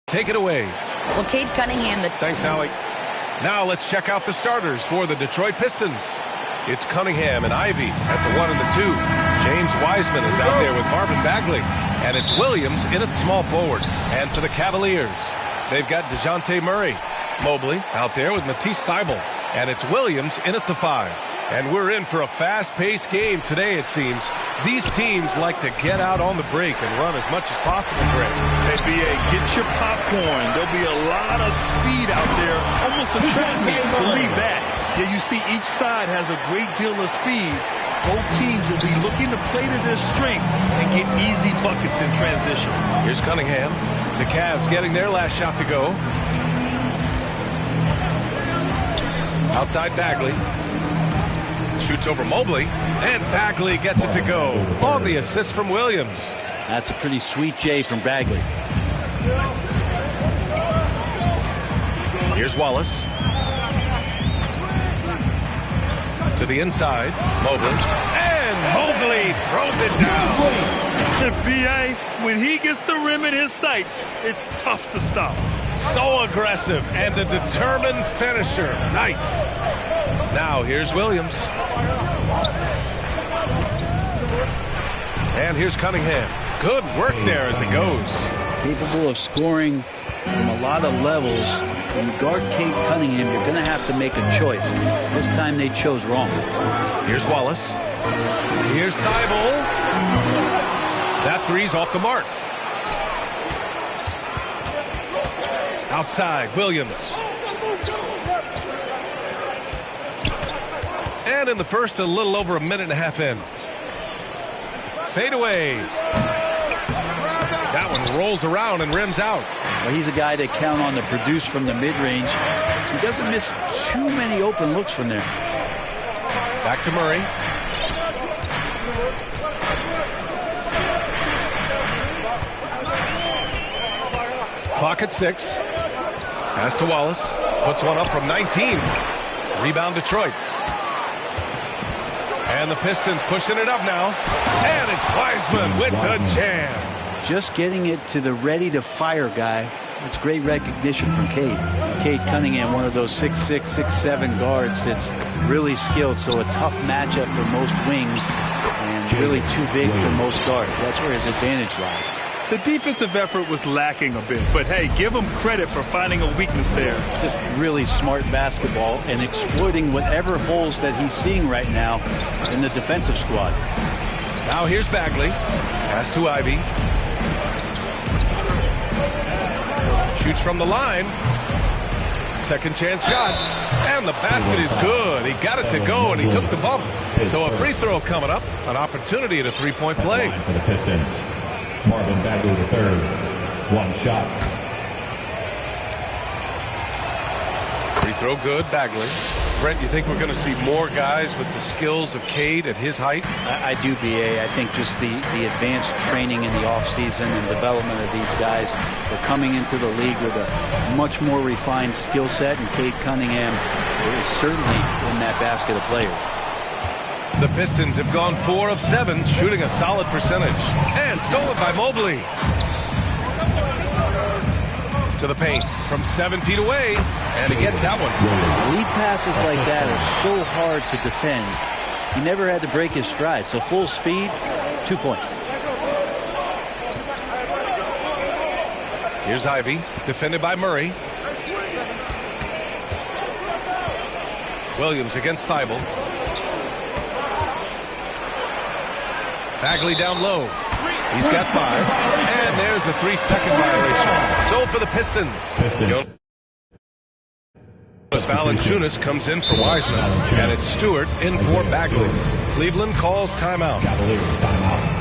Take it away. Well, Cade Cunningham. Thanks, Howie. Now let's check out the starters for the Detroit Pistons. It's Cunningham and Ivy at the 1 and the 2. James Wiseman is out there with Marvin Bagley. And it's Williams in at small forward. And for the Cavaliers, they've got DeJounte Murray. Mobley out there with Matisse Thybulle. And it's Williams in at the 5. And we're in for a fast-paced game today, it seems. These teams like to get out on the break and run as much as possible, Greg. Hey, B.A., get your popcorn. There'll be a lot of speed out there, almost a track meet. Believe that. Yeah, you see each side has a great deal of speed. Both teams will be looking to play to their strength and get easy buckets in transition. Here's Cunningham. The Cavs getting their last shot to go. Outside Bagley. Shoots over Mobley, and Bagley gets it to go on the assist from Williams. That's a pretty sweet J from Bagley. Here's Wallace. To the inside, Mobley. And Mobley throws it down. B.A., when he gets the rim in his sights, it's tough to stop. So aggressive and a determined finisher. Nice. Now here's Williams. And here's Cunningham. Good work there as it goes. Capable of scoring from a lot of levels. When you guard Cade Cunningham, you're going to have to make a choice. This time they chose wrong. Here's Wallace. Here's Thybulle. That three's off the mark. Outside, Williams. And in the first, a little over a minute and a half in. Fade away. That one rolls around and rims out. Well, he's a guy that count on to produce from the mid-range. He doesn't miss too many open looks from there. Back to Murray. Clock at 6. Pass to Wallace. Puts one up from 19. Rebound Detroit. And the Pistons pushing it up now. And it's Wiseman with the jam. Just getting it to the ready-to-fire guy. It's great recognition from Cade. Cade Cunningham, one of those 6'6", 6'7" guards that's really skilled. So a tough matchup for most wings and really too big for most guards. That's where his advantage lies. The defensive effort was lacking a bit, but hey, give him credit for finding a weakness there. Just really smart basketball and exploiting whatever holes that he's seeing right now in the defensive squad. Now here's Bagley. Pass to Ivy. Shoots from the line. Second chance shot. And the basket is good. He got it to go, and he took the bump. So a free throw coming up. An opportunity at a three-point play. For the Pistons. Marvin Bagley the third. One shot. Free throw good, Bagley. Brent, you think we're going to see more guys with the skills of Cade at his height? I do, B.A. I think just the advanced training in the offseason and development of these guys. They're coming into the league with a much more refined skill set, and Cade Cunningham is certainly in that basket of players. The Pistons have gone 4 of 7, shooting a solid percentage. And stolen by Mobley. To the paint from 7 feet away, and he gets that one. Lead passes like that are so hard to defend. He never had to break his stride, so full speed, 2 points. Here's Ivy, defended by Murray. Williams against Thybulle. Bagley down low. He's got 5. And there's a 3-second violation. So for the Pistons. Valanciunas comes in for Wiseman. And it's Stewart in for Bagley. Cleveland calls timeout. Cavaliers timeout.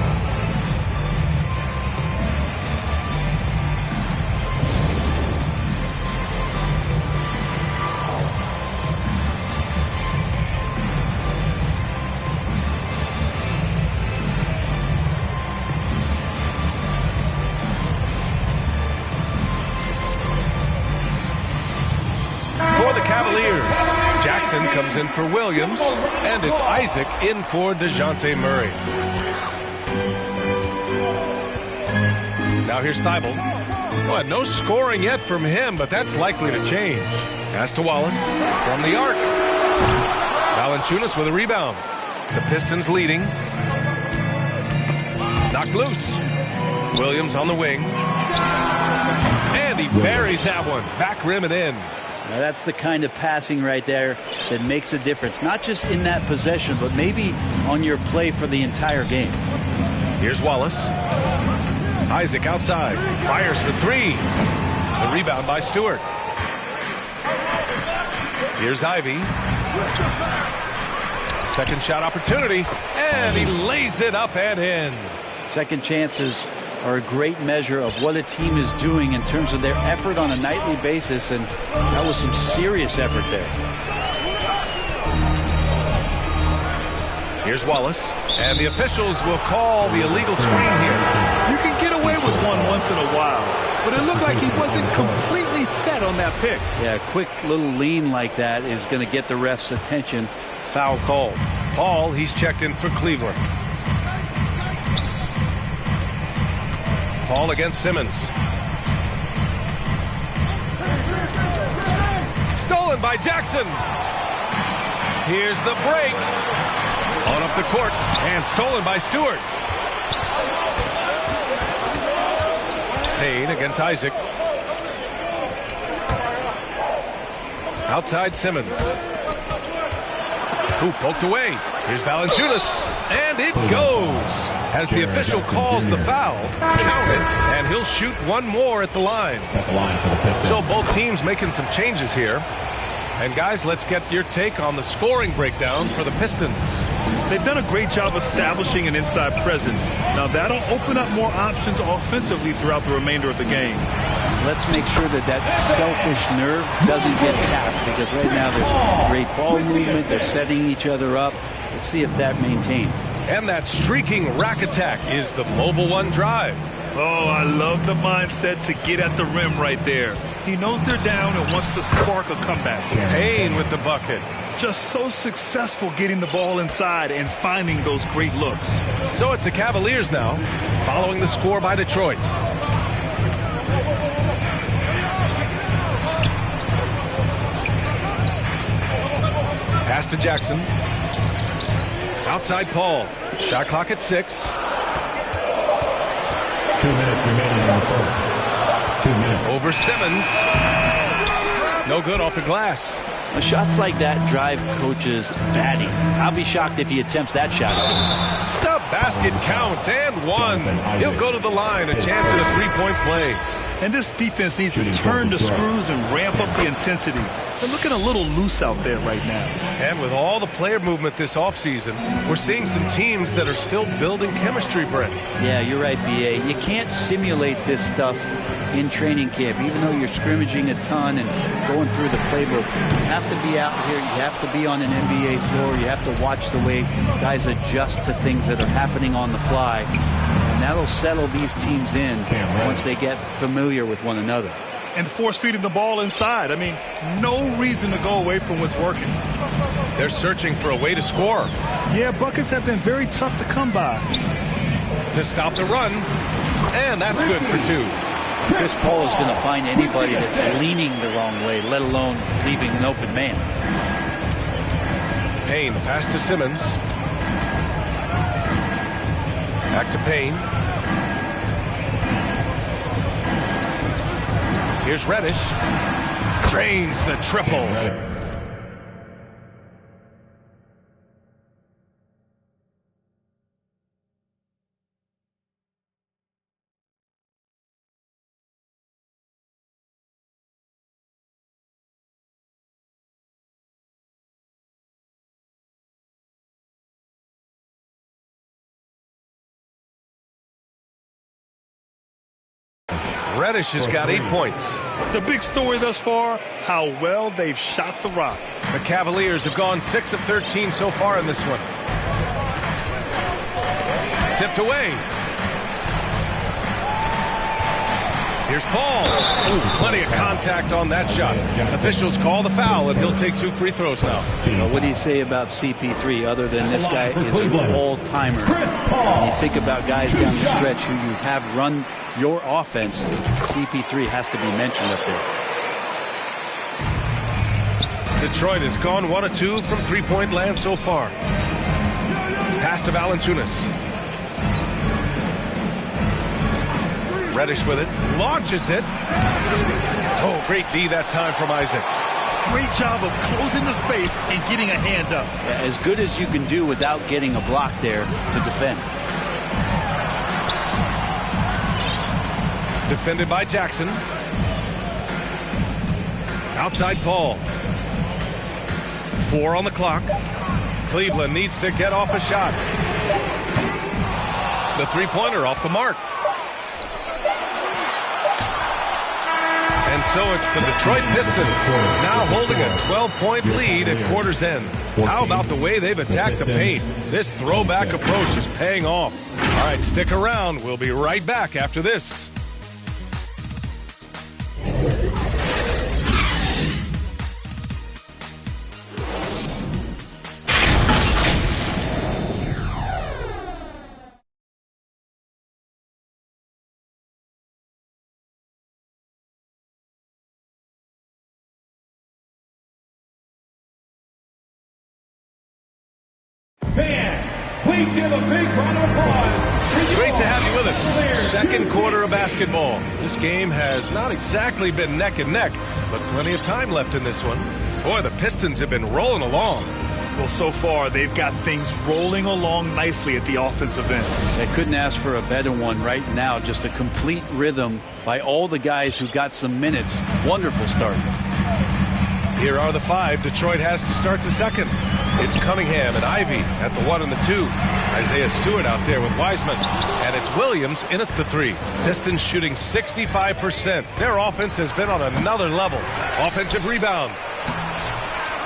Jackson comes in for Williams, and it's Isaac in for DeJounte Murray. Now here's Thybulle. Well, no scoring yet from him, but that's likely to change. Pass to Wallace from the arc. Valanciunas with a rebound. The Pistons leading. Knocked loose. Williams on the wing. And he buries that one. Back rim and in. Now that's the kind of passing right there that makes a difference. Not just in that possession, but maybe on your play for the entire game. Here's Wallace. Isaac outside. Fires for three. The rebound by Stewart. Here's Ivy. Second shot opportunity. And he lays it up and in. Second chances are a great measure of what a team is doing in terms of their effort on a nightly basis, and that was some serious effort there. Here's Wallace, and the officials will call the illegal screen here. You can get away with one once in a while, but it looked like he wasn't completely set on that pick. Yeah, a quick little lean like that is going to get the ref's attention. Foul called. Paul, he's checked in for Cleveland. Paul against Simmons. Stolen by Jackson. Here's the break. On up the court and stolen by Stewart. Payne against Isaac. Outside Simmons. Who poked away. Here's Valanciunas. And it goes. As the official calls the foul, count it, and he'll shoot one more at the line. So both teams making some changes here. And guys, let's get your take on the scoring breakdown for the Pistons. They've done a great job establishing an inside presence. Now that'll open up more options offensively throughout the remainder of the game. Let's make sure that that selfish nerve doesn't get tapped, because right now there's great ball movement. They're setting each other up. Let's see if that maintains. And that streaking rack attack is the Mobile One drive. Oh, I love the mindset to get at the rim right there. He knows they're down and wants to spark a comeback. Payne with the bucket. Just so successful getting the ball inside and finding those great looks. So it's the Cavaliers now, following the score by Detroit. Pass to Jackson. Outside Paul. Shot clock at 6. 2 minutes remaining in the first. 2 minutes. Over Simmons. No good off the glass. Shots like that drive coaches batting. I'll be shocked if he attempts that shot. The basket counts and one. He'll go to the line. A chance at a three-point play. And this defense needs to turn the screws and ramp up the intensity. They're looking a little loose out there right now. And with all the player movement this offseason, we're seeing some teams that are still building chemistry, Brent. Yeah, you're right, B.A. You can't simulate this stuff in training camp, even though you're scrimmaging a ton and going through the playbook. You have to be out here. You have to be on an NBA floor. You have to watch the way guys adjust to things that are happening on the fly. And that'll settle these teams in once they get familiar with one another. And force feeding the ball inside. I mean, no reason to go away from what's working. They're searching for a way to score. Yeah, buckets have been very tough to come by. To stop the run. And that's good for 2. Chris Paul is going to find anybody that's leaning the wrong way, let alone leaving an open man. Payne, pass to Simmons. Back to Payne. Here's Reddish. Drains the triple. Reddish has got 8 points. The big story thus far, how well they've shot the rock. The Cavaliers have gone 6 of 13 so far in this one. Tipped away. Here's Paul. Ooh, plenty of contact on that shot. Officials call the foul, and he'll take 2 free throws now. What do you say about CP3 other than this guy is an all-timer? When you think about guys down the stretch who you have run your offense, CP3 has to be mentioned up there. Detroit has gone 1 of 2 from three-point land so far. Pass to Valanciunas. Reddish with it, launches it. Oh, great D that time from Isaac. Great job of closing the space and getting a hand up. Yeah, as good as you can do without getting a block there to defend. Defended by Jackson. Outside Paul. 4 on the clock. Cleveland needs to get off a shot. The three-pointer off the mark. And so it's the Detroit Pistons now holding a 12-point lead at quarter's end. How about the way they've attacked the paint? This throwback approach is paying off. All right, stick around. We'll be right back after this. Fans, please give a big round of applause. Great to have you with us. Second quarter of basketball. This game has not exactly been neck and neck, but plenty of time left in this one. Boy, the Pistons have been rolling along. Well, so far, they've got things rolling along nicely at the offensive end. They couldn't ask for a better one right now. Just a complete rhythm by all the guys who got some minutes. Wonderful start. Here are the 5 Detroit has to start the second. It's Cunningham and Ivy at the 1 and the 2. Isaiah Stewart out there with Wiseman. And it's Williams in at the 3. Pistons shooting 65%. Their offense has been on another level. Offensive rebound.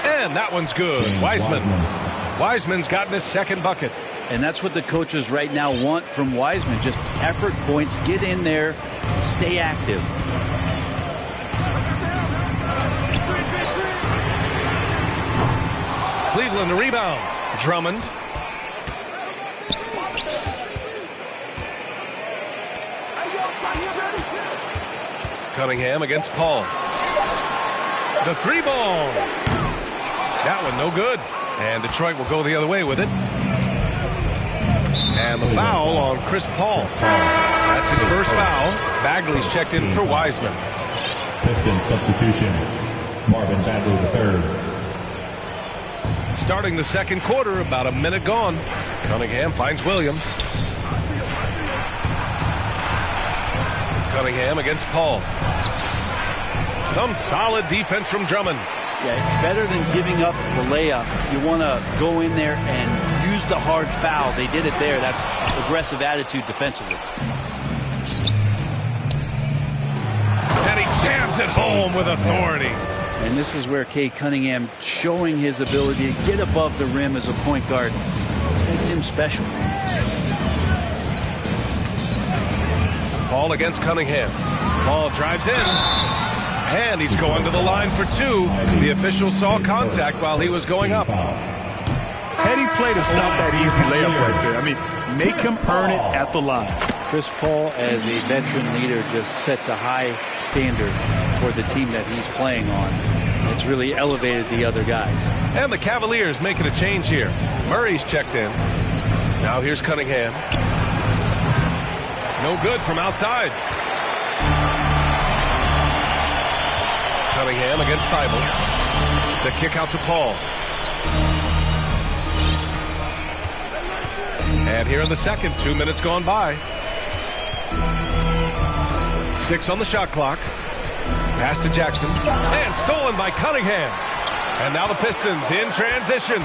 And that one's good. Wiseman's gotten his second bucket. And that's what the coaches right now want from Wiseman. Just effort points, get in there, stay active. Cleveland, the rebound. Drummond. Cunningham against Paul. The 3-ball. That one no good. And Detroit will go the other way with it. And the foul on Chris Paul. That's his first foul. Bagley's checked in for Wiseman. Pistons substitution. Marvin Bagley the 3rd. Starting the second quarter, about a minute gone. Cunningham finds Williams. Cunningham against Paul. Some solid defense from Drummond. Yeah, better than giving up the layup. You want to go in there and use the hard foul. They did it there. That's aggressive attitude defensively. And he jams it home with authority. And this is where Cade Cunningham showing his ability to get above the rim as a point guard. This makes him special. Paul against Cunningham. Paul drives in. And he's going to the line for 2. The official saw contact while he was going up. Heady play to stop that easy layup right there. I mean, make him earn it at the line. Chris Paul, as a veteran leader, just sets a high standard for the team that he's playing on. It's really elevated the other guys. And the Cavaliers making a change here. Murray's checked in. Now here's Cunningham. No good from outside. Cunningham against Thibault. The kick out to Paul. And here in the second, 2 minutes gone by. 6 on the shot clock. Pass to Jackson. And stolen by Cunningham. And now the Pistons in transition.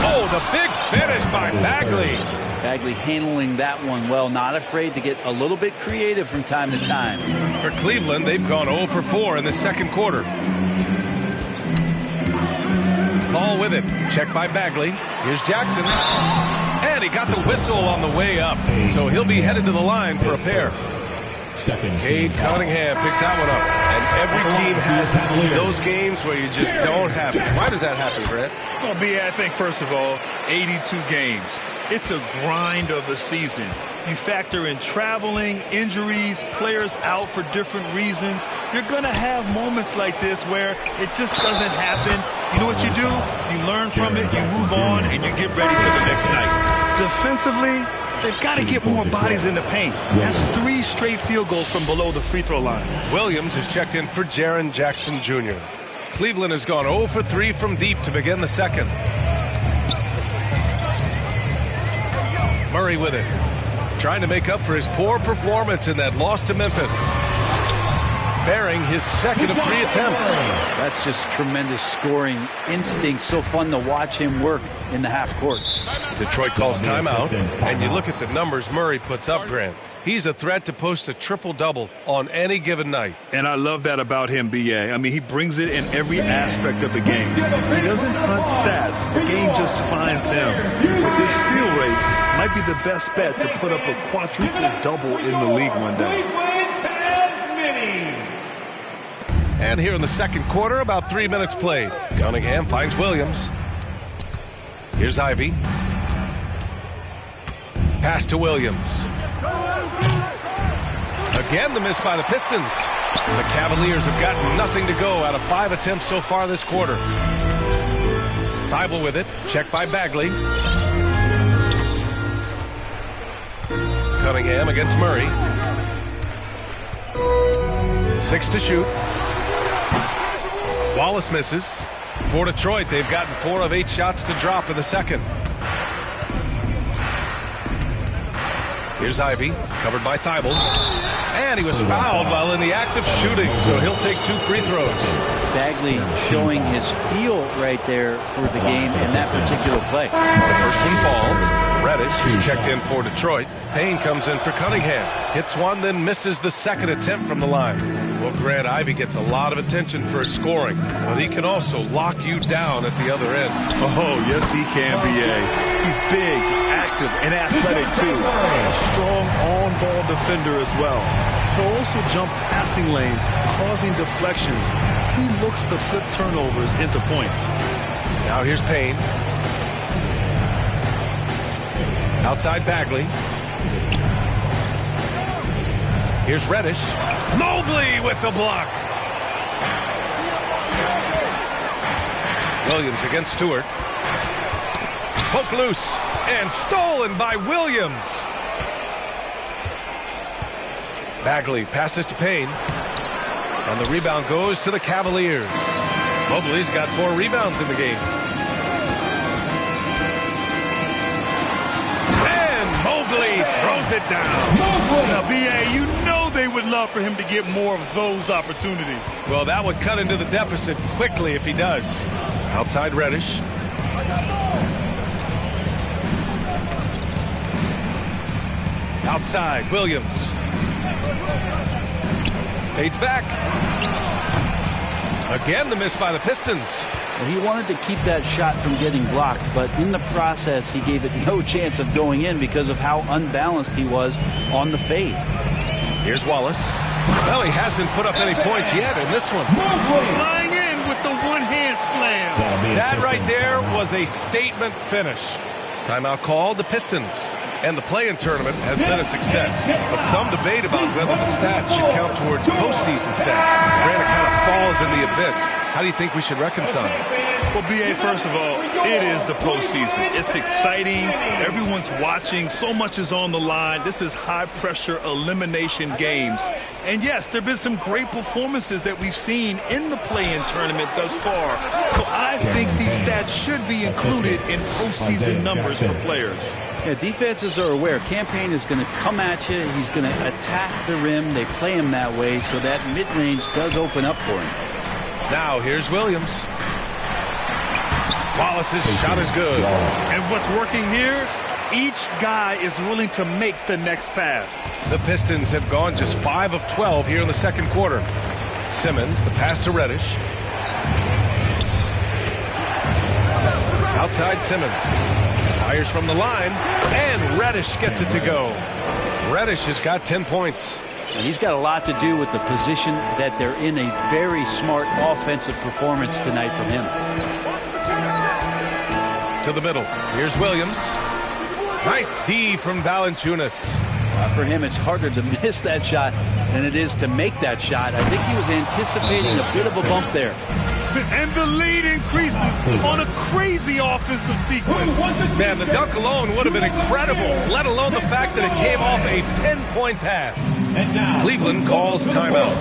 Oh, the big finish by Bagley. Bagley handling that one well. Not afraid to get a little bit creative from time to time. For Cleveland, they've gone 0 for 4 in the second quarter. Paul with it. Checked by Bagley. Here's Jackson. And he got the whistle on the way up. So he'll be headed to the line for a pair. Second. Cade Cunningham picks that one up. And every team has those games where you just don't have it. Why does that happen, Grant? Well, B.A., I think, first of all, 82 games. It's a grind of the season. You factor in traveling, injuries, players out for different reasons. You're going to have moments like this where it just doesn't happen. You know what you do? You learn from it, you move on, and you get ready for the next night. Defensively, they've got to get more bodies in the paint. That's 3 straight field goals from below the free throw line. Williams is checked in for Jaren Jackson Jr. Cleveland has gone 0 for 3 from deep to begin the second. Murray with it, trying to make up for his poor performance in that loss to Memphis. Bearing his second of 3 attempts. That's just tremendous scoring instinct. So fun to watch him work in the half court. Detroit calls timeout, and you look at the numbers Murray puts up, Grant. He's a threat to post a triple-double on any given night. And I love that about him, B.A. I mean, he brings it in every aspect of the game. He doesn't hunt stats. The game just finds him. With his steal rate, might be the best bet to put up a quadruple-double in the league one day. And here in the second quarter, about 3 minutes played. Cunningham finds Williams. Here's Ivy. Pass to Williams. Again, the miss by the Pistons. The Cavaliers have gotten nothing to go out of 5 attempts so far this quarter. Thibault with it. Checked by Bagley. Cunningham against Murray. 6 to shoot. Wallace misses. For Detroit, they've gotten 4 of 8 shots to drop in the second. Here's Ivy, covered by Thibault. And he was fouled while in the act of shooting, so he'll take 2 free throws. Bagley showing his feel right there for the game in that particular play. The first one falls. Reddish is checked in for Detroit. Payne comes in for Cunningham. Hits one, then misses the second attempt from the line. Well, Grant, Ivy gets a lot of attention for his scoring, but he can also lock you down at the other end. Oh, yes, he can, B.A. He's big, active, and athletic, too. A strong on-ball defender as well. He'll also jump passing lanes, causing deflections. He looks to flip turnovers into points. Now here's Payne. Outside Bagley. Here's Reddish. Mobley with the block. Williams against Stewart. Poke loose and stolen by Williams. Bagley passes to Payne. And the rebound goes to the Cavaliers. Mobley's got 4 rebounds in the game. Mobley throws it down. Now, B.A., you know they would love for him to get more of those opportunities. Well, that would cut into the deficit quickly if he does. Outside Reddish. Outside Williams. Fades back. Again, the miss by the Pistons. Well, he wanted to keep that shot from getting blocked, but in the process, he gave it no chance of going in because of how unbalanced he was on the fade. Here's Wallace. Well, he hasn't put up any points yet in this one. Flying in with the one-hand slam. That right there was a statement finish. Timeout called, the Pistons. And the play-in tournament has been a success. But some debate about whether the stats should count towards postseason stats. Grant, it kind of falls in the abyss. How do you think we should reconcile? Well, B.A., first of all, it is the postseason. It's exciting. Everyone's watching. So much is on the line. This is high-pressure elimination games. And, yes, there have been some great performances that we've seen in the play-in tournament thus far. So I think these stats should be included in postseason numbers for players. Yeah, defenses are aware. Campaign is going to come at you. He's going to attack the rim. They play him that way, so that mid-range does open up for him. Now, here's Williams. Wallace's shot is good. And what's working here? Each guy is willing to make the next pass. The Pistons have gone just 5 of 12 here in the second quarter. Simmons, the pass to Reddish. Outside Simmons. Fires from the line, and Reddish gets it to go. Reddish has got 10 points. And he's got a lot to do with the position that they're in. A very smart offensive performance tonight from him. To the middle. Here's Williams. Nice D from Valanciunas. For him, it's harder to miss that shot than it is to make that shot. I think he was anticipating a bit of a bump there. And the lead increases on a crazy offensive sequence. Man, the dunk alone would have been incredible, let alone the fact that it came off a pinpoint pass. Cleveland calls timeout.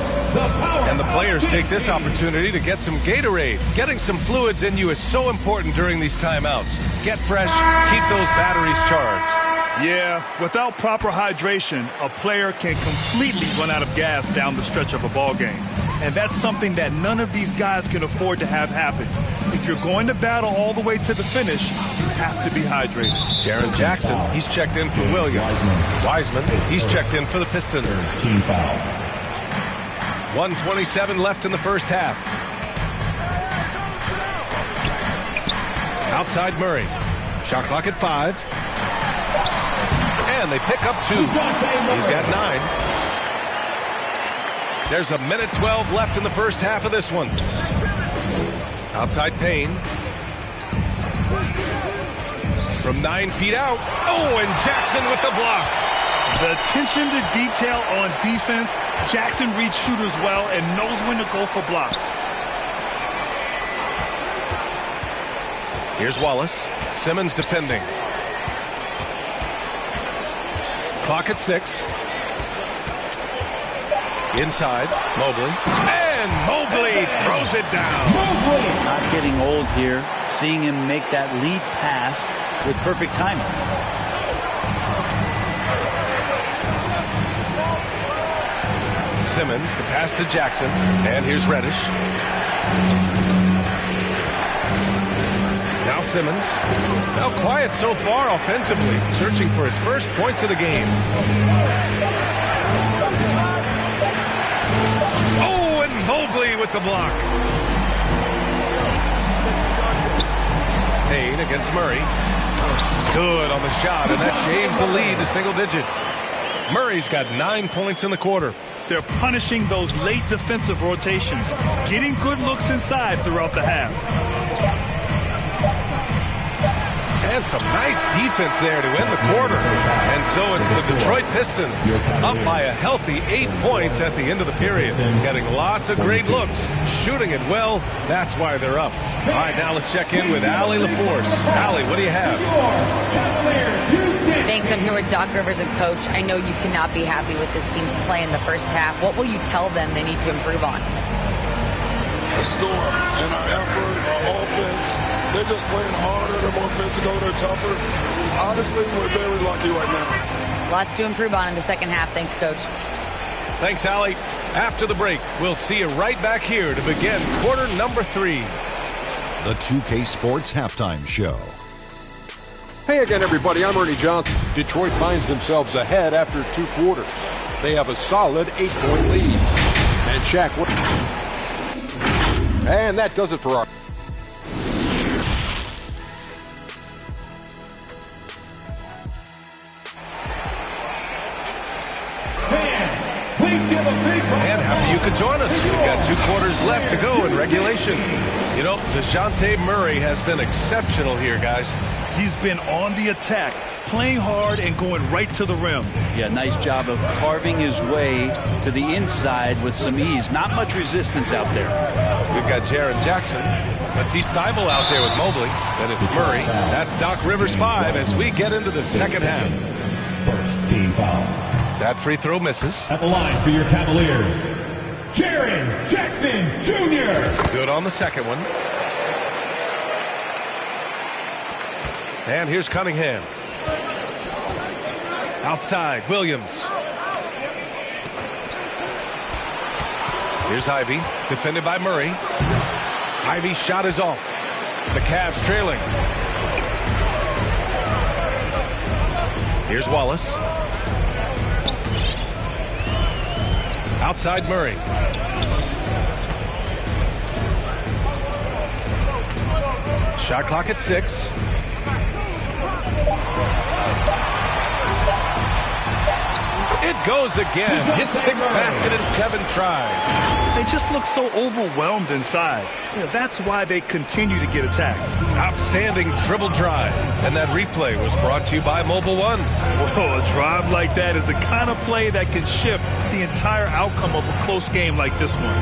And the players take this opportunity to get some Gatorade. Getting some fluids in you is so important during these timeouts. Get fresh, keep those batteries charged. Yeah, without proper hydration, a player can completely run out of gas down the stretch of a ball game. And that's something that none of these guys can afford to have happen. If you're going to battle all the way to the finish, you have to be hydrated. Jaren Jackson, he's checked in for Williams. Wiseman, he's checked in for the Pistons. Team foul. 1:27 left in the first half. Outside Murray. Shot clock at 5. And they pick up 2. He's got 9. There's a minute 12 left in the first half of this one. Outside Payne. From 9 feet out. Oh, and Jackson with the block. The attention to detail on defense. Jackson reads shooters well and knows when to go for blocks. Here's Wallace. Simmons defending. Clock at 6. Inside, Mobley. And Mobley throws it down. Not getting old here. Seeing him make that lead pass with perfect timing. Simmons, the pass to Jackson. And here's Reddish. Now Simmons. Now quiet so far offensively. Searching for his first points of the game. Oh, and Mobley with the block. Payne against Murray. Good on the shot, and that shaves the lead to single digits. Murray's got 9 points in the quarter. They're punishing those late defensive rotations, getting good looks inside throughout the half. And some nice defense there to end the quarter. And so it's the Detroit Pistons up by a healthy 8 points at the end of the period. Getting lots of great looks, shooting it well. That's why they're up. All right, now let's check in with Allie LaForce. Allie, what do you have? Thanks. I'm here with Doc Rivers and Coach. I know you cannot be happy with this team's play in the first half. What will you tell them they need to improve on? The storm and our effort, our offense. They're just playing harder, they're more physical, they're tougher. Honestly, we're very lucky right now. Lots to improve on in the second half. Thanks, Coach. Thanks, Allie. After the break, we'll see you right back here to begin quarter number 3. The 2K Sports Halftime Show. Hey again, everybody. I'm Ernie Johnson. Detroit finds themselves ahead after 2 quarters. They have a solid 8-point lead. And Shaq, what? And that does it for our... And happy you could join us. We've got 2 quarters left to go in regulation. You know, DeJounte Murray has been exceptional here, guys. He's been on the attack, playing hard and going right to the rim. Yeah, nice job of carving his way to the inside with some ease. Not much resistance out there. We've got Jaren Jackson. Let's see Steibel out there with Mobley. Then it's Murray. That's Doc Rivers 5 as we get into the second half. First team foul. That free throw misses. At the line for your Cavaliers, Jaren Jackson Jr. Good on the second one. And here's Cunningham. Outside, Williams. Here's Ivy, defended by Murray. Ivy's shot is off. The Cavs trailing. Here's Wallace. Outside Murray. Shot clock at 6. It goes again. His 6th basket in 7 tries. They just look so overwhelmed inside. That's why they continue to get attacked. Outstanding dribble drive. And that replay was brought to you by Mobile One. Whoa, a drive like that is the kind of play that can shift the entire outcome of a close game like this one.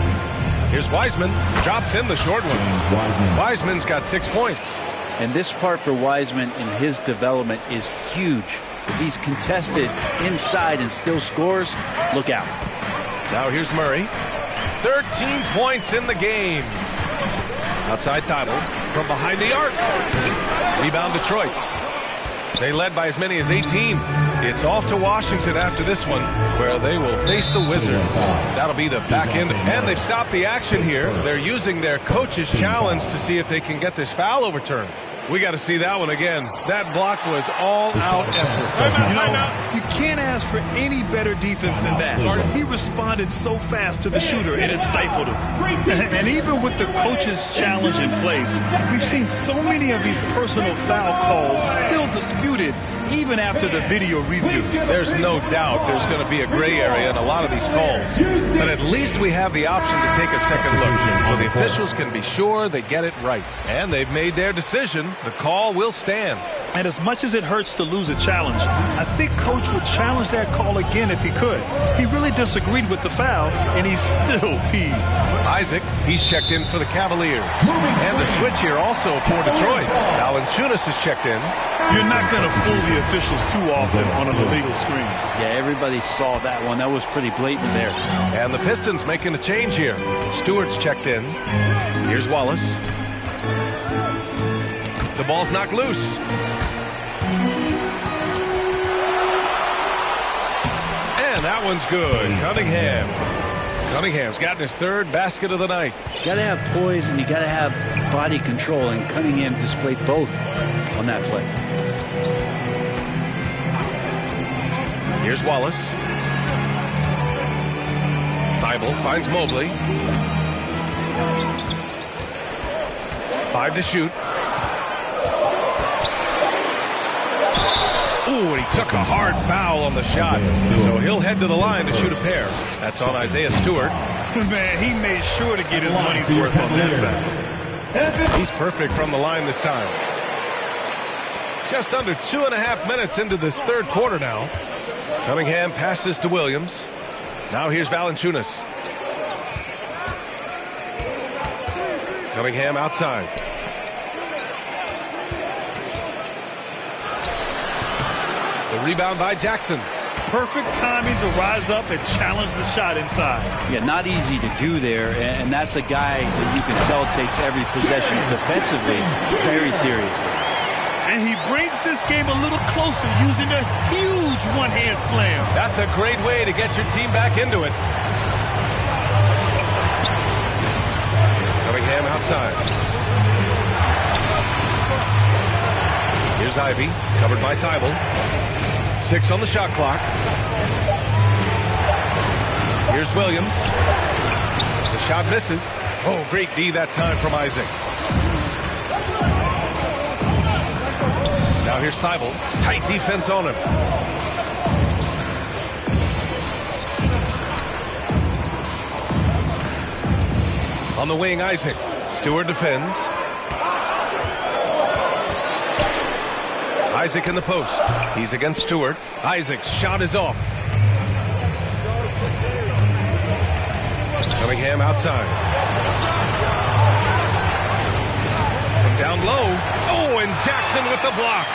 Here's Wiseman. Drops in the short one. Wiseman's got 6 points. And this part for Wiseman in his development is huge. If he's contested inside and still scores, look out. Now here's Murray. 13 points in the game. Outside Thibault from behind the arc. Rebound Detroit. They led by as many as 18. It's off to Washington after this one, where they will face the Wizards. That'll be the back end. And they've stopped the action here. They're using their coach's challenge to see if they can get this foul overturned. We got to see that one again. That block was all-out effort. You can't ask for any better defense than that. He responded so fast to the shooter, and it stifled him. And even with the coach's challenge in place, we've seen so many of these personal foul calls still disputed even after the video review. There's no doubt there's going to be a gray area in a lot of these calls. But at least we have the option to take a second look, so the officials can be sure they get it right. And they've made their decision. The call will stand. And as much as it hurts to lose a challenge, I think Coach would challenge that call again if he could. He really disagreed with the foul, and he's still peeved. Isaac, he's checked in for the Cavaliers. And the switch here also for Detroit. Valanciunas is checked in. You're not going to fool the officials too often on an illegal screen. Yeah, everybody saw that one. That was pretty blatant there. And the Pistons making a change here. Stewart's checked in. Here's Wallace. The ball's knocked loose. And that one's good. Cunningham's gotten his 3rd basket of the night. You got to have poise and you got to have body control, and Cunningham displayed both on that play. Here's Wallace. Thibault finds Mobley. 5 to shoot. Ooh, and he took a hard foul on the shot. So he'll head to the line to shoot a pair. That's on Isaiah Stewart. Man, he made sure to get his money's worth on that foul. He's perfect from the line this time. Just under 2.5 minutes into this 3rd quarter now. Cunningham passes to Williams. Now here's Valanciunas. Cunningham outside. The rebound by Jackson. Perfect timing to rise up and challenge the shot inside. Yeah, not easy to do there, and that's a guy that you can tell takes every possession defensively very seriously. And he brings this game a little closer using a huge one-hand slam. That's a great way to get your team back into it. Cunningham outside. Here's Ivy, covered by Thibault. 6 on the shot clock. Here's Williams. The shot misses. Oh, great D that time from Isaac. Now here's Thibault. Tight defense on him. On the wing, Isaac. Stewart defends. Isaac in the post. He's against Stewart. Isaac's shot is off. Cunningham outside. From down low. Oh, and Jackson with the block.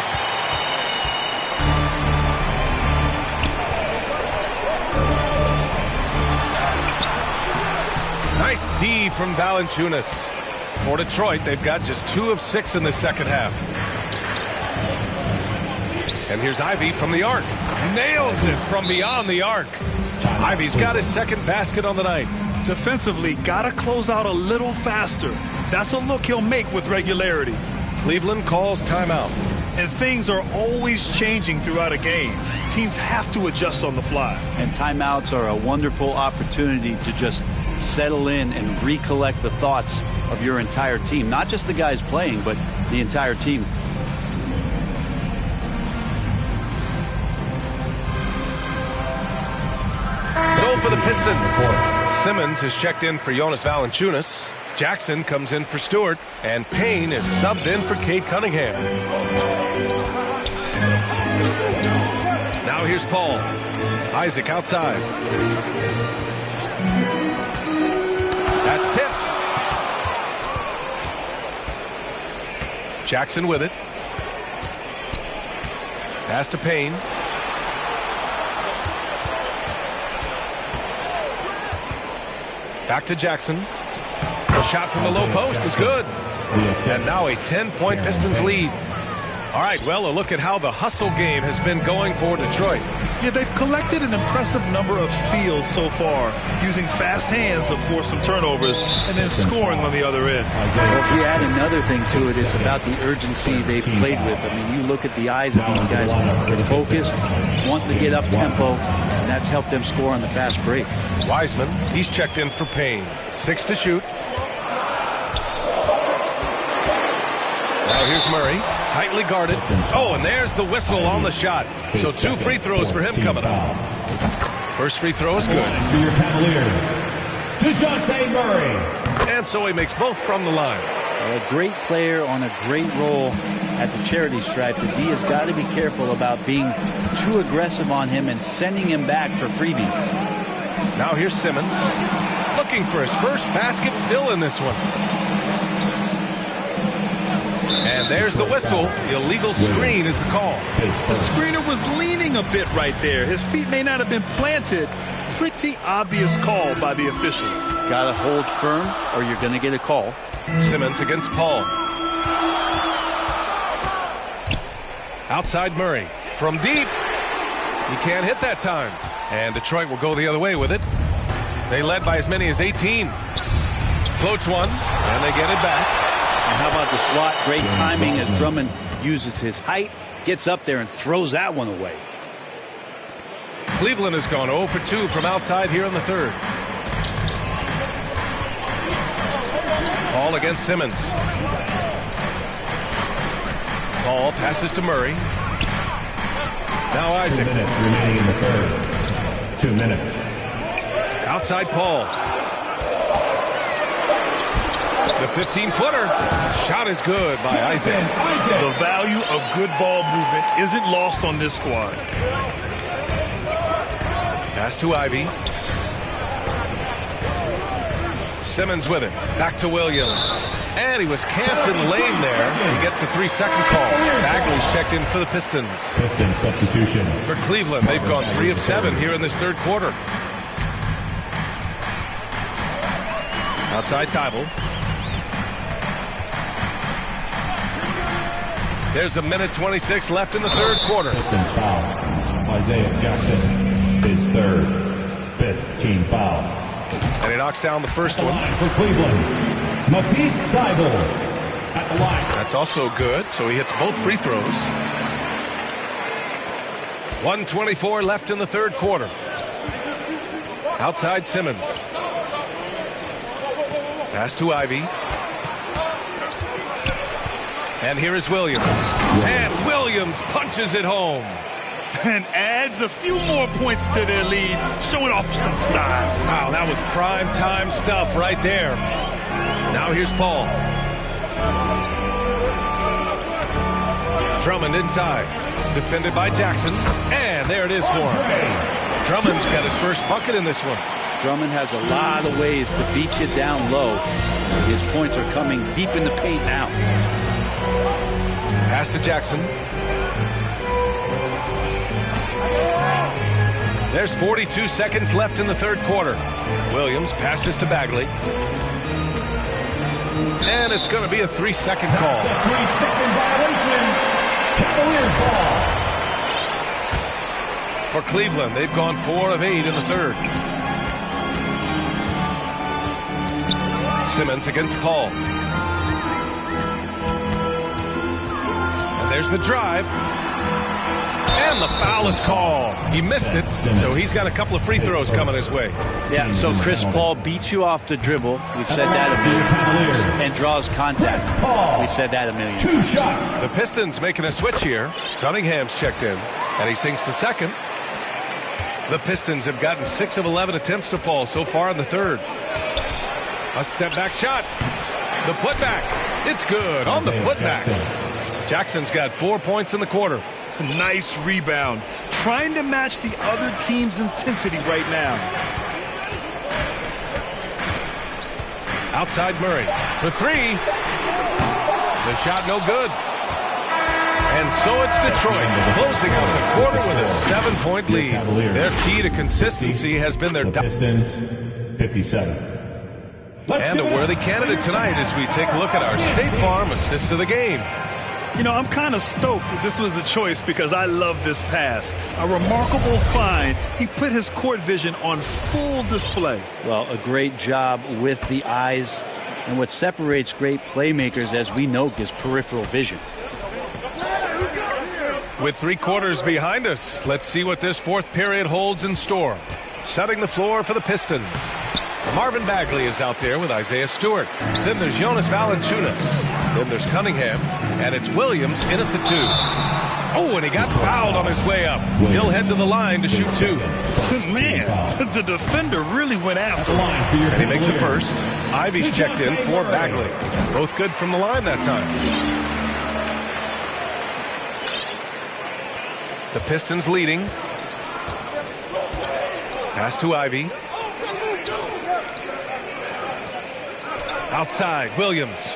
Nice D from Valanciunas. For Detroit, they've got just 2 of 6 in the second half. And here's Ivy from the arc. Nails it from beyond the arc. Ivy's got his 2nd basket on the night. Defensively, got to close out a little faster. That's a look he'll make with regularity. Cleveland calls timeout. And things are always changing throughout a game. Teams have to adjust on the fly. And timeouts are a wonderful opportunity to just settle in and recollect the thoughts of your entire team. Not just the guys playing, but the entire team. Pistons. Simmons is checked in for Jonas Valanciunas. Jackson comes in for Stewart, and Payne is subbed in for Cade Cunningham. Now here's Paul. Isaac outside. That's tipped. Jackson with it. Pass to Payne. Back to Jackson. A shot from the low post is good. And now a 10-point Pistons lead. All right, well, a look at how the hustle game has been going for Detroit. Yeah, they've collected an impressive number of steals so far, using fast hands to force some turnovers and then scoring on the other end. Well, if you add another thing to it, it's about the urgency they've played with. I mean, you look at the eyes of these guys. They're focused, wanting to get up tempo, and that's helped them score on the fast break. Wiseman, he's checked in for Payne. 6 to shoot. Now here's Murray, tightly guarded. Oh, and there's the whistle on the shot. So 2 free throws for him coming up. First free throw is good. For your Cavaliers, DeJounte Murray. And so he makes both from the line. A great player on a great role at the charity stripe. The D has got to be careful about being too aggressive on him and sending him back for freebies. Now here's Simmons, looking for his first basket, still in this one. And there's the whistle. The illegal screen is the call. The screener was leaning a bit right there. His feet may not have been planted. Pretty obvious call by the officials. Got to hold firm or you're going to get a call. Simmons against Paul. Outside Murray. From deep. He can't hit that time. And Detroit will go the other way with it. They led by as many as 18. Floats one, and they get it back. And how about the swat? Great timing as Drummond uses his height, gets up there and throws that one away. Cleveland has gone 0 for 2 from outside here in the third. Paul against Simmons. Paul passes to Murray. Now Isaac. 2 minutes remaining in the third. 2 minutes. Outside Paul. The 15-footer. Shot is good by Isaac. The value of good ball movement isn't lost on this squad. Pass to Ivy. Simmons with it. Back to Williams. And he was camped in the lane there. He gets a 3-second call. Bagley's checked in for the Pistons. Pistons substitution. For Cleveland, they've gone 3 of 7 here in this third quarter. Outside Thibault. There's 1:26 left in the third quarter. Pistons foul. Isaiah Jackson, his third, 5th team foul. And he knocks down the first one. For Cleveland, Matisse Thybulle at the line. That's also good, so he hits both free throws. 1:24 left in the third quarter. Outside Simmons. Pass to Ivy. And here is Williams. And Williams punches it home. And adds a few more points to their lead, showing off some style. Wow, that was prime time stuff right there. Now here's Paul. Drummond inside. Defended by Jackson. And there it is for him. Drummond's got his first bucket in this one. Drummond has a lot of ways to beat you down low. His points are coming deep in the paint now. Pass to Jackson. There's 42 seconds left in the third quarter. Williams passes to Bagley. And it's going to be a 3-second call. 3-second violation. Cavaliers ball. For Cleveland, they've gone 4 of 8 in the third. Simmons against Paul. And there's the drive. And the foul is called. He missed it, so he's got a couple of free throws coming his way. Yeah, so Chris Paul beats you off the dribble. We've said that a million times. And draws contact. We've said that a million times. 2 shots. The Pistons making a switch here. Cunningham's checked in, and he sinks the second. The Pistons have gotten 6 of 11 attempts to fall so far in the third. A step-back shot. The putback. It's good on the putback. Jackson's got 4 points in the quarter. Nice rebound. Trying to match the other team's intensity right now. Outside Murray for 3. The shot no good. And so it's Detroit closing out the quarter with a 7-point lead. Their key to consistency has been their Pistons 57. And a worthy candidate tonight as we take a look at our State Farm assist of the game. You know, I'm kind of stoked that this was a choice because I love this pass. A remarkable find. He put his court vision on full display. Well, a great job with the eyes. And what separates great playmakers, as we know, is peripheral vision. With 3 quarters behind us, let's see what this fourth period holds in store. Setting the floor for the Pistons. Marvin Bagley is out there with Isaiah Stewart. Then there's Jonas Valanciunas. Then there's Cunningham. And it's Williams in at the 2. Oh, and he got fouled on his way up. He'll head to the line to shoot 2. Man, the defender really went after him. And he makes the first. Ivy's checked in for Bagley. Both good from the line that time. The Pistons leading. Pass to Ivy. Outside, Williams.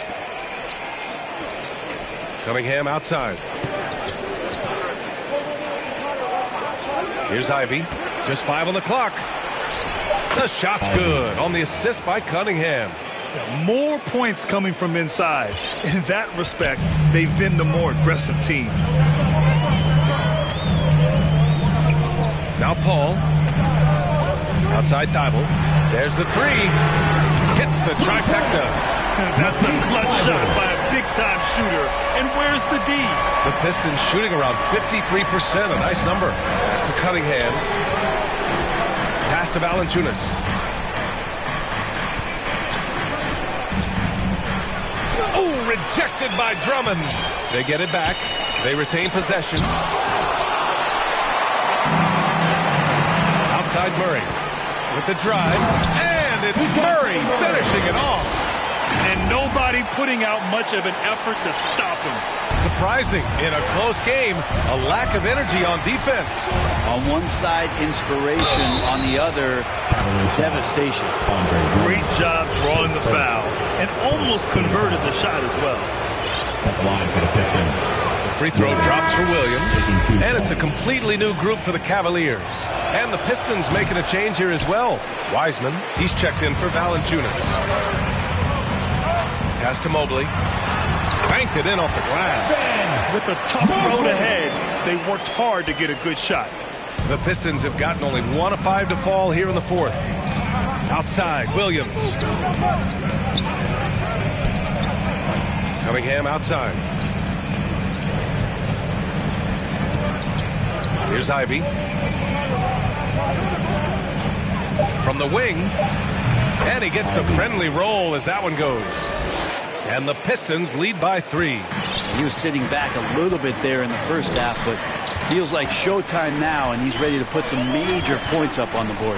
Cunningham outside. Here's Ivy. Just 5 on the clock. The shot's good on the assist by Cunningham. More points coming from inside. In that respect, they've been the more aggressive team. Now Paul. Outside Thibault. There's the 3. Hits the trifecta. That's a clutch shot by a big-time shooter. And where's the D? The Pistons shooting around 53%. A nice number. Back to Cunningham. Pass to Valanciunas. Oh, rejected by Drummond. They get it back. They retain possession. Outside Murray with the drive. And it's Murray finishing it off. And nobody putting out much of an effort to stop him. Surprising in a close game, a lack of energy on defense. On one side, inspiration. On the other, devastation. Great job drawing the foul. And almost converted the shot as well. At the line for the Pistons. The free throw drops for Williams. And it's a completely new group for the Cavaliers. And the Pistons making a change here as well. Wiseman, he's checked in for Valanciunas. Pass to Mobley. Banked it in off the glass. With a tough road ahead, they worked hard to get a good shot. The Pistons have gotten only 1 of 5 to fall here in the fourth. Outside, Williams. Cunningham outside. Here's Ivy. From the wing. And he gets the friendly roll as that one goes. And the Pistons lead by 3. He was sitting back a little bit there in the first half, but feels like showtime now, and he's ready to put some major points up on the board.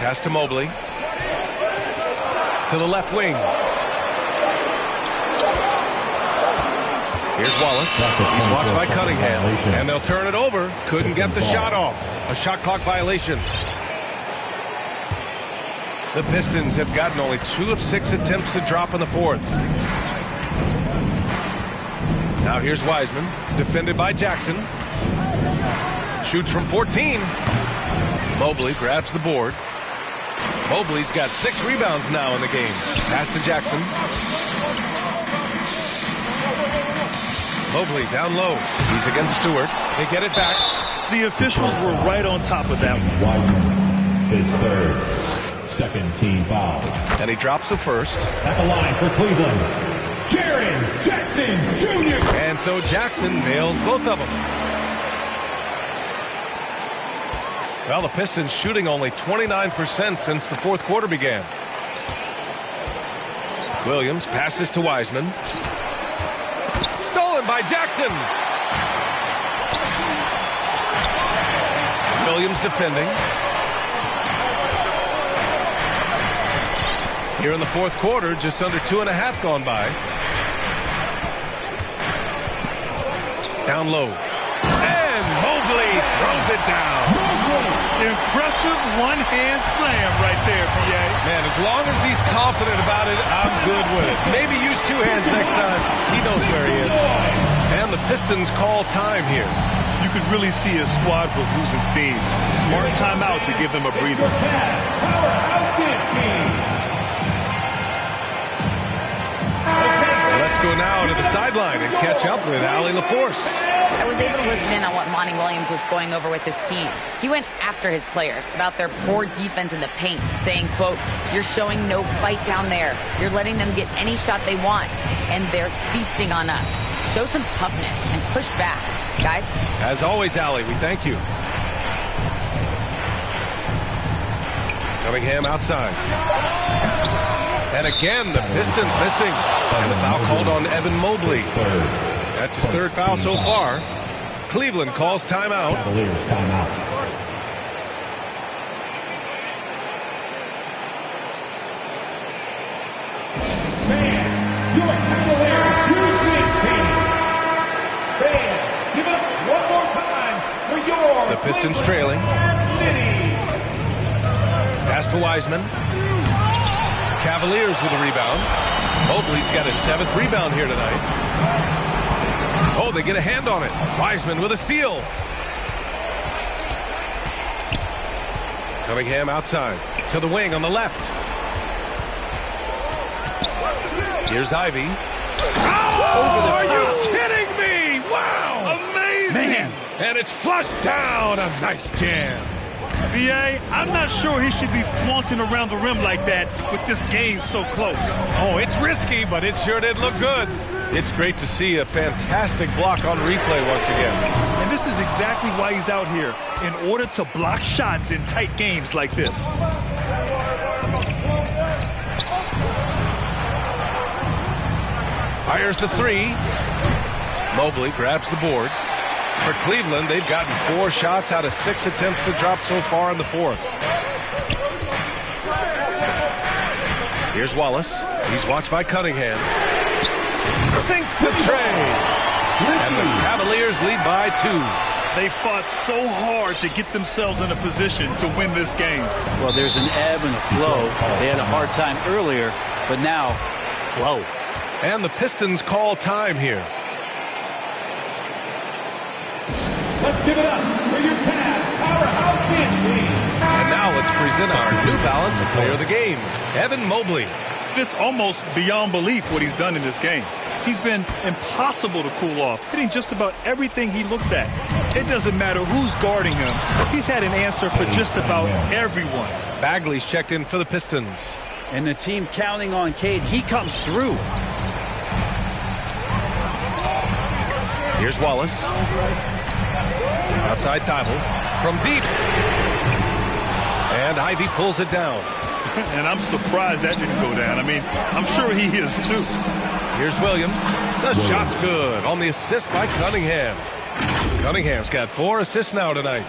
Pass to Mobley. To the left wing. Here's Wallace. He's watched by Cunningham. And they'll turn it over. Couldn't get the shot off. A shot clock violation. The Pistons have gotten only 2 of 6 attempts to drop in the fourth. Now here's Wiseman. Defended by Jackson. Shoots from 14. Mobley grabs the board. Mobley's got 6 rebounds now in the game. Pass to Jackson. Mobley down low. He's against Stewart. They get it back. The officials were right on top of that one. Wiseman, his third, second team foul. And he drops the first. At the line for Cleveland, Jaren Jackson Jr. And so Jackson nails both of them. Well, the Pistons shooting only 29% since the fourth quarter began. Williams passes to Wiseman. stolen by Jackson. Williams defending. Here in the fourth quarter, just under 2.5 gone by. Down low. And Mobley throws it down. Impressive one-hand slam right there, PA. Man, as long as he's confident about it, I'm good with it. Maybe use two hands next time. He knows where he is. And the Pistons call time here. You could really see his squad was losing steam. Smart timeout to give them a breather. Let's go now to the sideline and catch up with Allie LaForce. I was able to listen in on what Monty Williams was going over with his team. He went after his players about their poor defense in the paint, saying, quote, "You're showing no fight down there. You're letting them get any shot they want, and they're feasting on us. Show some toughness and push back, guys." As always, Allie, we thank you. Cunningham outside. And again, the Pistons missing. And the foul called on Evan Mobley. That's his third foul so far. Cleveland calls timeout. Cavaliers timeout. Fans, your Cavaliers use this team. Fans, give it up one more time for your The Pistons trailing. City. Pass to Wiseman. Cavaliers with a rebound. Mobley's got his 7th rebound here tonight. Oh, they get a hand on it. Wiseman with a steal. Cunningham outside to the wing on the left. Here's Ivy. Oh, are you kidding me? Wow. Amazing. Man. And it's flushed down. A nice jam. BA, I'm not sure he should be flaunting around the rim like that with this game so close. Oh, it's risky, but it sure did look good. It's great to see a fantastic block on replay once again. And this is exactly why he's out here, in order to block shots in tight games like this. Fires the three. Mobley grabs the board. For Cleveland, they've gotten 4 shots out of 6 attempts to drop so far in the fourth. Here's Wallace. He's watched by Cunningham. Sinks the tray. And the Cavaliers lead by 2. They fought so hard to get themselves in a position to win this game. Well, there's an ebb and a flow. They had a hard time earlier, but now, flow. And the Pistons call time here. Let's give it up for your Cavs powerhouse dance team. And now let's present our New Balance player of the game, Evan Mobley. It's almost beyond belief what he's done in this game. He's been impossible to cool off, hitting just about everything he looks at. It doesn't matter who's guarding him. He's had an answer for just about everyone. Bagley's checked in for the Pistons. And the team counting on Cade. He comes through. Here's Wallace. Outside Thibault from deep. And Ivy pulls it down. And I'm surprised that didn't go down. I mean, I'm sure he is too. Here's Williams. The shot's good on the assist by Cunningham. Cunningham's got 4 assists now tonight.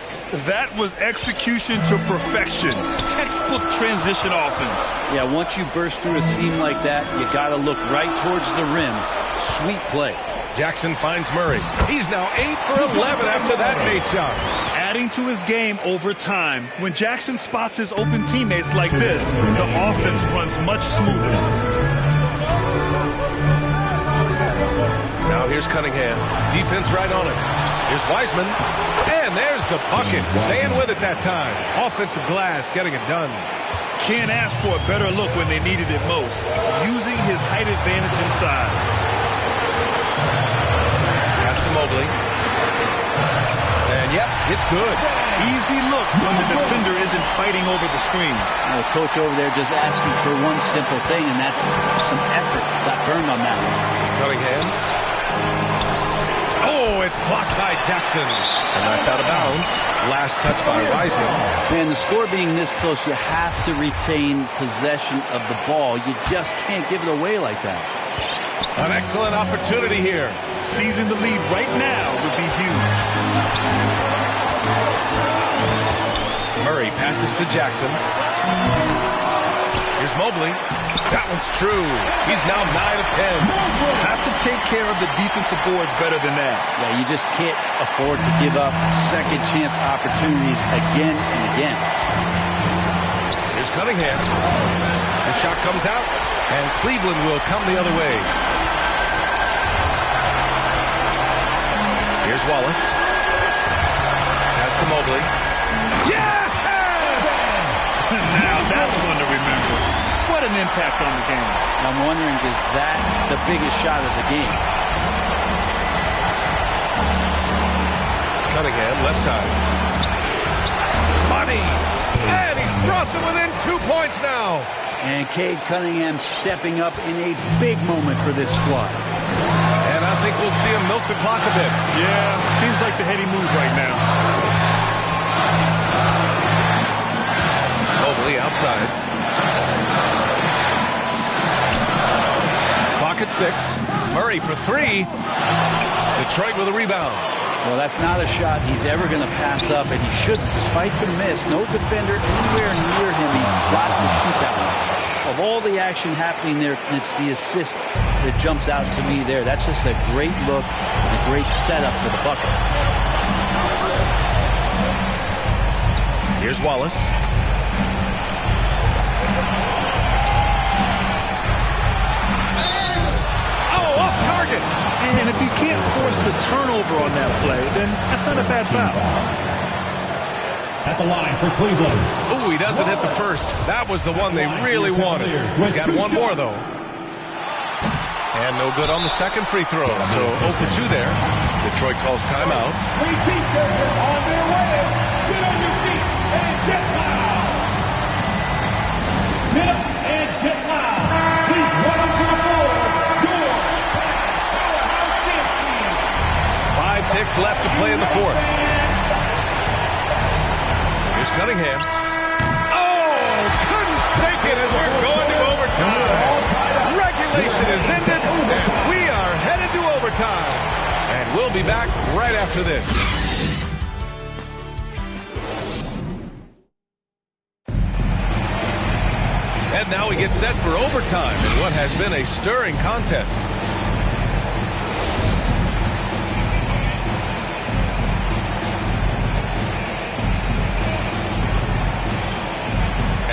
That was execution to perfection. Textbook transition offense. Yeah, once you burst through a seam like that, you got to look right towards the rim. Sweet play. Jackson finds Murray. He's now 8 for 11 after that made shot. Adding to his game over time. When Jackson spots his open teammates like this, the offense runs much smoother. Now here's Cunningham. Defense right on him. Here's Wiseman. And there's the bucket. Staying with it that time. Offensive glass getting it done. Can't ask for a better look when they needed it most. Using his height advantage inside. Pass to Mobley. And yep, it's good. Easy look when the defender isn't fighting over the screen. The coach over there just asking for one simple thing, and that's some effort. Got burned on that one. Cunningham. Oh, it's blocked by Jackson. And that's out of bounds. Last touch by Wiseman. Man, the score being this close, you have to retain possession of the ball. You just can't give it away like that. An excellent opportunity here. Seizing the lead right now would be huge. Murray passes to Jackson. Here's Mobley. That one's true. He's now 9 of 10. Have to take care of the defensive boards better than that. Yeah, you just can't afford to give up second chance opportunities again and again. Here's Cunningham. The shot comes out, and Cleveland will come the other way. Here's Wallace. Pass to Mobley. Yes! Now that's one to remember. What an impact on the game. I'm wondering, is that the biggest shot of the game? Cunningham, left side. Money! And he's brought them within 2 points now. And Cade Cunningham stepping up in a big moment for this squad. And I think we'll see him milk the clock a bit. Yeah, seems like the heady move right now. Mobley outside. Clock at 6. Murray for 3. Detroit with a rebound. Well, that's not a shot he's ever going to pass up, and he shouldn't. Despite the miss, no defender anywhere near him. He's got to shoot that one. Of all the action happening there, it's the assist that jumps out to me there. That's just a great look and a great setup for the bucket. Here's Wallace. Oh, off target. And if you can't force the turnover on that play, then that's not a bad foul. At the line for Cleveland. Oh, he doesn't hit the first. That was the one they really wanted. He's got one more, though. And no good on the second free throw. So 0 for 2 there. Detroit calls timeout. Three teachers are on their way. Get on your feet and get loud. Get up and get loud. Please welcome to the floor your powerhouse dance team. 5 ticks left to play in the fourth. Here's Cunningham. Oh, couldn't sink it, and we're going to overtime. Regulation is ended, and we are headed to overtime. And we'll be back right after this. And now we get set for overtime in what has been a stirring contest.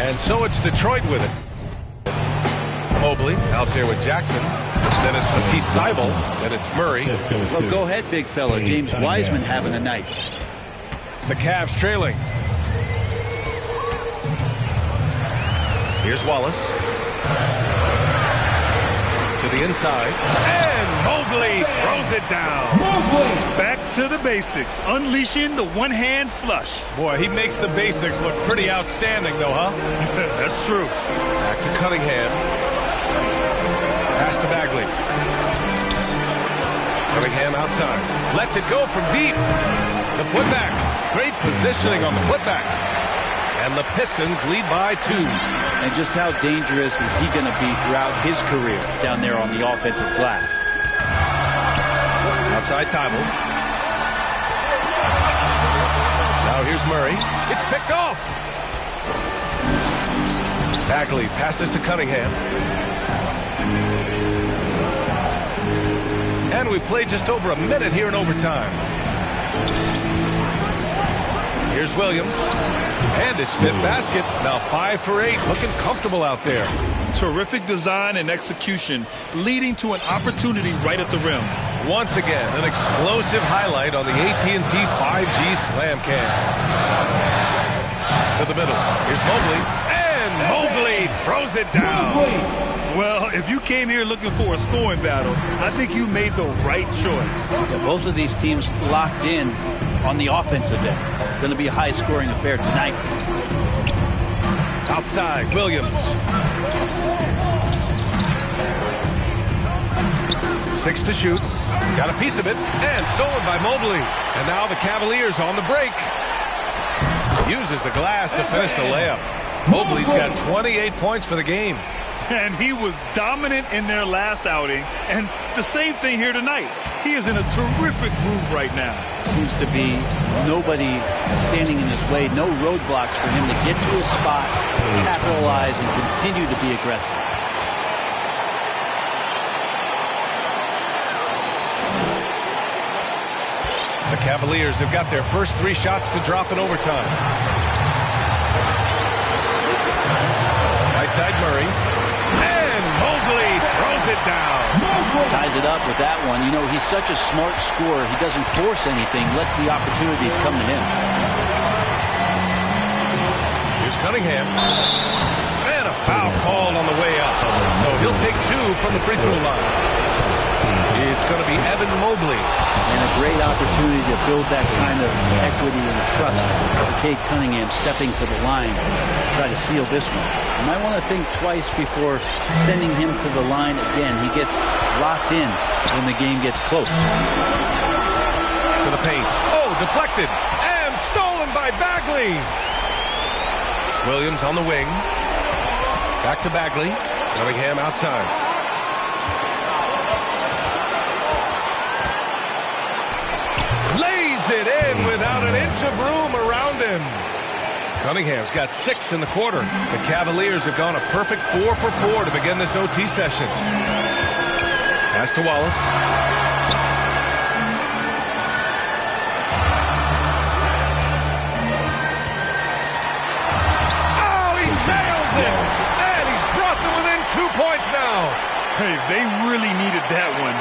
And so it's Detroit with it. Mobley out there with Jackson. Then it's Matisse Thybulle. Then it's Murray. Well, go ahead, big fella. James Wiseman having a night. The Cavs trailing. Here's Wallace. To the inside. And Mobley throws it down. Back to the basics. Unleashing the one-hand flush. Boy, he makes the basics look pretty outstanding, though, huh? That's true. Back to Cunningham. Pass to Bagley. Cunningham outside. Lets it go from deep. The putback. Great positioning on the putback. And the Pistons lead by 2. And just how dangerous is he going to be throughout his career down there on the offensive glass? Outside Thybulle. Now here's Murray. It's picked off. Bagley passes to Cunningham. And we played just over a minute here in overtime. Here's Williams. And his 5th basket. Now 5 for 8. Looking comfortable out there. Terrific design and execution, leading to an opportunity right at the rim. Once again, an explosive highlight on the AT&T 5G Slam Cam. To the middle. Here's Mobley. And Mobley throws it down. Well, if you came here looking for a scoring battle, I think you made the right choice. Yeah, both of these teams locked in on the offensive end. Going to be a high-scoring affair tonight. Outside, Williams. 6 to shoot. Got a piece of it. And stolen by Mobley. And now the Cavaliers on the break. Uses the glass to finish the layup. Mobley's got 28 points for the game. And he was dominant in their last outing. And the same thing here tonight. He is in a terrific groove right now. Seems to be nobody standing in his way, no roadblocks for him to get to his spot, capitalize, and continue to be aggressive. The Cavaliers have got their first 3 shots to drop in overtime. Right side Murray. And Mobley throws it down. Ties it up with that one. You know, he's such a smart scorer. He doesn't force anything, lets the opportunities come to him. Here's Cunningham. And a foul called on the way up. So he'll take 2 from the free throw line. It's going to be Evan Mobley. And a great opportunity to build that kind of equity and trust for Cade Cunningham stepping to the line to try to seal this one. You might want to think twice before sending him to the line again. He gets locked in when the game gets close. To the paint. Oh, deflected. And stolen by Bagley. Williams on the wing. Back to Bagley. Cunningham outside. Lays it in without an inch of room around him. Cunningham's got 6 in the quarter. The Cavaliers have gone a perfect 4 for 4 to begin this OT session. Pass to Wallace. Oh, he nails it! And he's brought them within 2 points now. Hey, they really needed that one.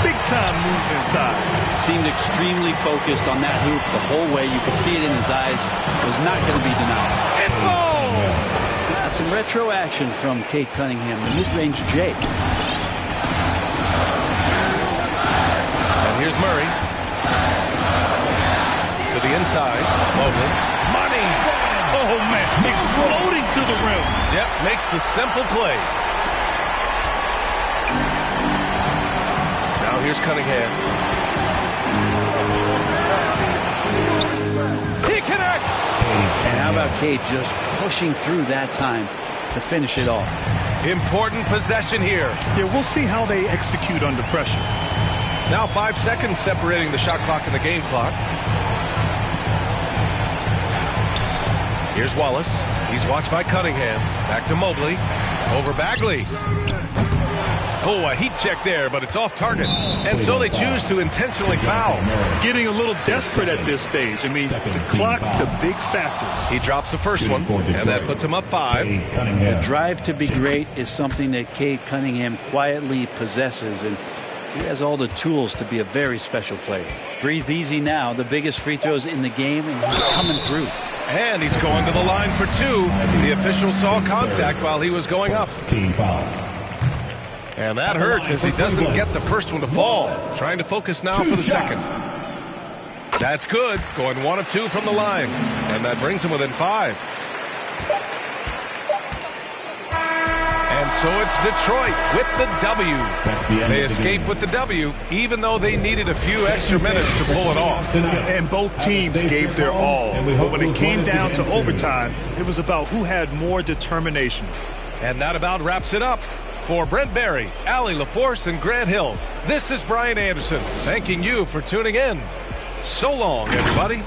Big time move inside. Seemed extremely focused on that hoop the whole way. You could see it in his eyes. It was not going to be denied. It falls! Some retro action from Cade Cunningham, the mid-range J. And here's Murray. To the inside. Mobley. Money! Oh, man. Exploding to the rim. Yep, makes the simple play. Now here's Cunningham. He connects! And how about Cade just pushing through that time to finish it off? Important possession here. Yeah, we'll see how they execute under pressure. Now 5 seconds separating the shot clock and the game clock. Here's Wallace. He's watched by Cunningham. Back to Mobley. Over Bagley. Oh, a heat check there, but it's off target. And so they choose to intentionally foul. Getting a little desperate at this stage. I mean, the clock's the big factor. He drops the first one, and that puts him up 5. The drive to be great is something that Cade Cunningham quietly possesses, and he has all the tools to be a very special player. Breathe easy now. The biggest free throws in the game, and he's coming through. And he's going to the line for 2. The official saw contact while he was going up. Team foul. And that hurts as he doesn't get the first one to fall. Trying to focus now for the second. That's good. Going 1 of 2 from the line. And that brings him within 5. And so it's Detroit with the W. They escape with the W, even though they needed a few extra minutes to pull it off. And both teams gave their all. But when it came down to overtime, it was about who had more determination. And that about wraps it up. For Brent Barry, Allie LaForce, and Grant Hill, this is Brian Anderson, thanking you for tuning in. So long, everybody.